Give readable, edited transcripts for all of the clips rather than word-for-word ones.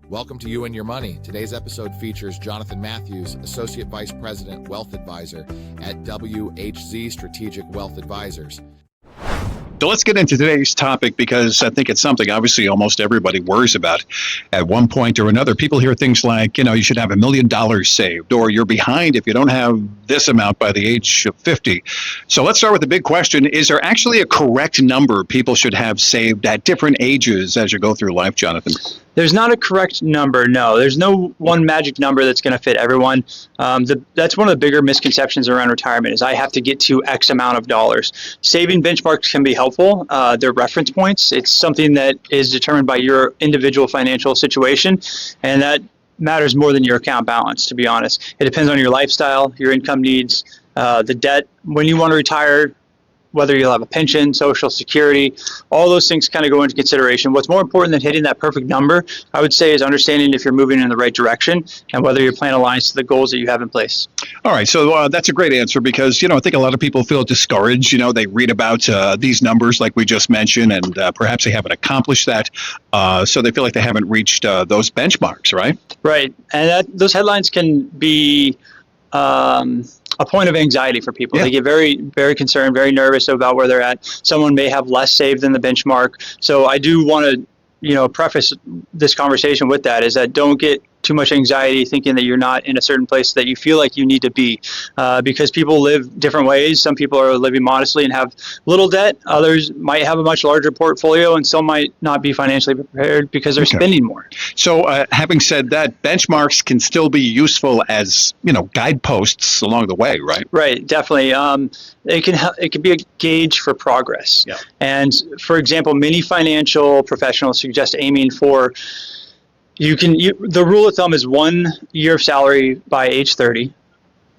Welcome to You and Your Money. Today's episode features Jonathan Mathews, Associate Vice President, Wealth Advisor at WHZ Strategic Wealth Advisors. So let's get into today's topic because I think it's something obviously almost everybody worries about at one point or another. People hear things like, you should have $1 million saved, or you're behind if you don't have this amount by the age of 50. So let's start with the big question. Is there actually a correct number people should have saved at different ages as you go through life, Jonathan? There's not a correct number, no. There's no one magic number that's going to fit everyone. That's one of the bigger misconceptions around retirement is I have to get to X amount of dollars. Saving benchmarks can be helpful. They're reference points. It's something that is determined by your individual financial situation, and that matters more than your account balance, to be honest. It depends on your lifestyle, your income needs, the debt. When you want to retire, whether you'll have a pension, Social Security, all those things kind of go into consideration. What's more important than hitting that perfect number, I would say, is understanding if you're moving in the right direction and whether your plan aligns to the goals that you have in place. All right, so that's a great answer because, I think a lot of people feel discouraged. They read about these numbers like we just mentioned, and perhaps they haven't accomplished that, so they feel like they haven't reached those benchmarks, right? Right, and those headlines can be a point of anxiety for people. Yeah. They get very, very concerned, very nervous about where they're at. Someone may have less saved than the benchmark. So I do want to, preface this conversation with that, is that don't get too much anxiety thinking that you're not in a certain place that you feel like you need to be, because people live different ways. Some people are living modestly and have little debt. Others might have a much larger portfolio and still might not be financially prepared because they're spending more. So having said that, benchmarks can still be useful as, guideposts along the way, right? Right, definitely. It can be a gauge for progress. Yeah. And for example, many financial professionals suggest aiming for the rule of thumb is 1 year of salary by age 30,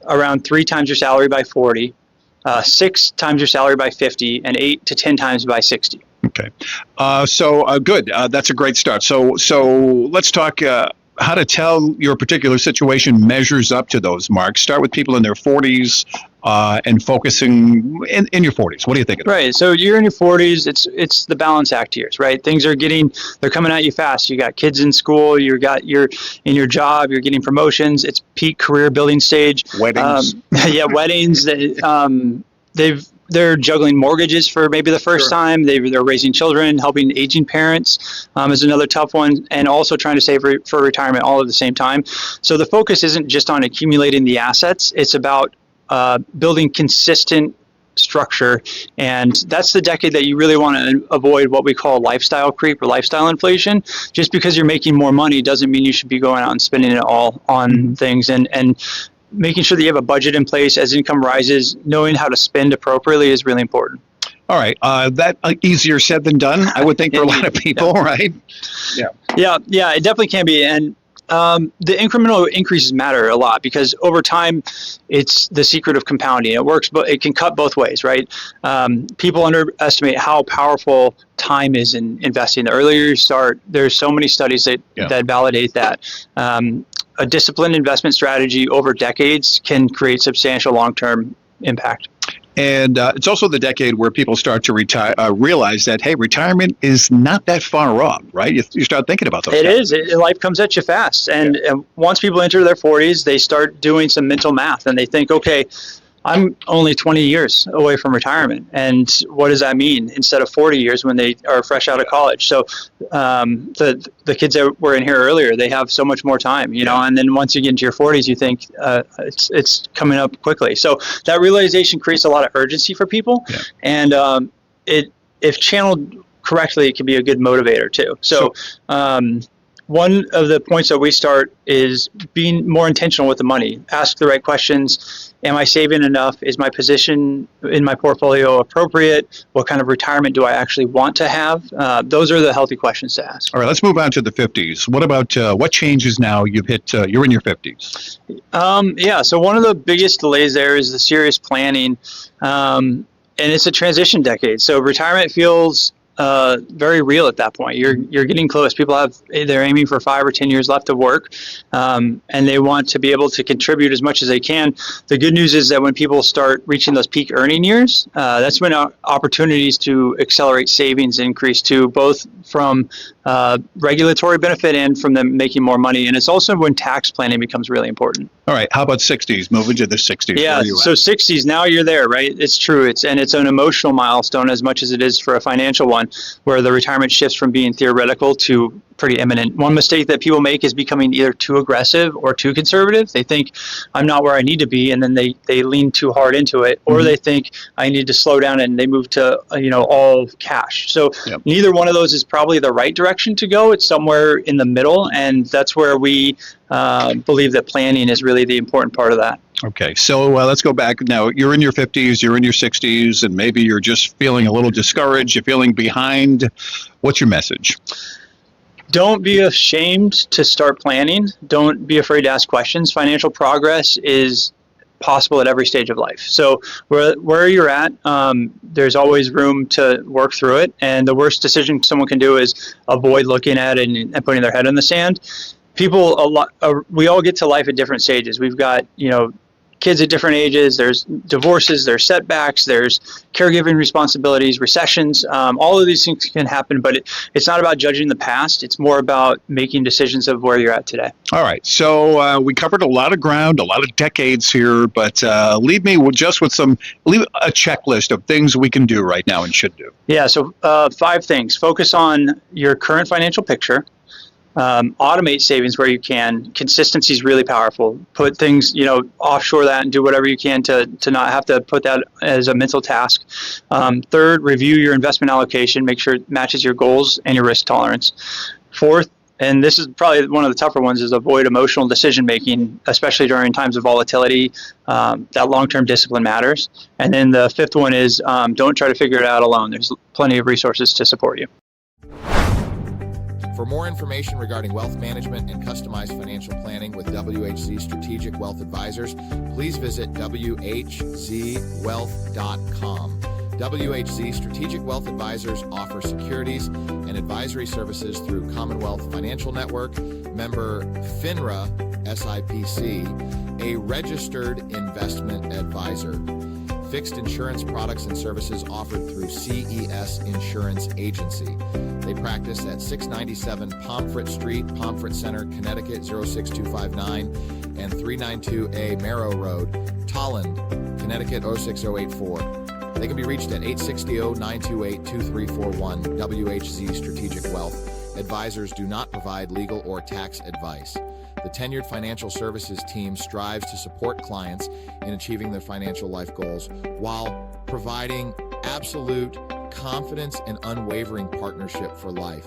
around 3 times your salary by 40, 6 times your salary by 50, and 8 to 10 times by 60. Okay. Good. That's a great start. So let's talk how to tell your particular situation measures up to those marks. Start with people in their 40s and focusing in your 40s. What do you think? Right. So you're in your 40s. It's the balance act years, right? They're coming at you fast. You got kids in school. You're in your job. You're getting promotions. It's peak career building stage. Weddings. Weddings. They're juggling mortgages for maybe the first time. They're raising children, helping aging parents is another tough one, and also trying to save for retirement all at the same time. So the focus isn't just on accumulating the assets. It's about building consistent structure, and that's the decade that you really want to avoid what we call lifestyle creep or lifestyle inflation. Just because you're making more money doesn't mean you should be going out and spending it all on things, and making sure that you have a budget in place as income rises. Knowing how to spend appropriately is really important. All right. That easier said than done, I would think, for a lot of people, right? Yeah, it definitely can be. And the incremental increases matter a lot because over time, it's the secret of compounding. It works, but it can cut both ways, right? People underestimate how powerful time is in investing. The earlier you start, there's so many studies that validate that. A disciplined investment strategy over decades can create substantial long-term impact. And it's also the decade where people start to realize that, hey, retirement is not that far off, right? You start thinking about those. It is. Life comes at you fast. And once people enter their 40s, they start doing some mental math and they think, okay, I'm only 20 years away from retirement. And what does that mean instead of 40 years when they are fresh out of college? So the kids that were in here earlier, they have so much more time, and then once you get into your 40s, you think it's coming up quickly. So that realization creates a lot of urgency for people. Yeah. And if channeled correctly, it can be a good motivator too. So one of the points that we start is being more intentional with the money. Ask the right questions. Am I saving enough? Is my position in my portfolio appropriate? What kind of retirement do I actually want to have? Those are the healthy questions to ask. All right, let's move on to the 50s. What about what changes now? You've hit, you're in your 50s. So one of the biggest delays there is the serious planning. And it's a transition decade. So retirement feels very real at that point. You're getting close. They're aiming for 5 or 10 years left of work, and they want to be able to contribute as much as they can. The good news is that when people start reaching those peak earning years, that's when opportunities to accelerate savings increase too, both from regulatory benefit and from them making more money. And it's also when tax planning becomes really important. All right. How about 60s? Moving to the 60s. Yeah. So 60s, now you're there, right? It's true. It's an emotional milestone as much as it is for a financial one, where the retirement shifts from being theoretical to pretty imminent. One mistake that people make is becoming either too aggressive or too conservative. They think I'm not where I need to be, and then they lean too hard into it, or they think I need to slow down and they move to all cash. So neither one of those is probably the right direction to go. It's somewhere in the middle, and that's where we believe that planning is really the important part of that. Okay, so let's go back now. You're in your 50s, you're in your 60s, and maybe you're just feeling a little discouraged, you're feeling behind. What's your message? Don't be ashamed to start planning. Don't be afraid to ask questions. Financial progress is possible at every stage of life. So where you're at, there's always room to work through it. And the worst decision someone can do is avoid looking at it and putting their head in the sand. We all get to life at different stages. We've got, kids at different ages, there's divorces, there's setbacks, there's caregiving responsibilities, recessions. All of these things can happen, but it's not about judging the past. It's more about making decisions of where you're at today. All right. So we covered a lot of ground, a lot of decades here, but leave me with a checklist of things we can do right now and should do. Yeah. So 5 things. Focus on your current financial picture. Automate savings where you can. Consistency is really powerful. Put things, offshore that and do whatever you can to not have to put that as a mental task. Third, review your investment allocation. Make sure it matches your goals and your risk tolerance. Fourth, and this is probably one of the tougher ones, is avoid emotional decision making, especially during times of volatility. That long-term discipline matters. And then the 5th one is don't try to figure it out alone. There's plenty of resources to support you. For more information regarding wealth management and customized financial planning with WHZ Strategic Wealth Advisors, please visit WHZwealth.com. WHZ Strategic Wealth Advisors offer securities and advisory services through Commonwealth Financial Network, member FINRA SIPC, a registered investment advisor. Fixed insurance products and services offered through CES Insurance Agency. They practice at 697 Pomfret Street, Pomfret Center, Connecticut 06259, and 392A Merrow Road, Tolland, Connecticut 06084. They can be reached at 860-928-2341. WHZ Strategic Wealth. Advisors do not provide legal or tax advice. The tenured financial services team strives to support clients in achieving their financial life goals while providing absolute confidence and unwavering partnership for life.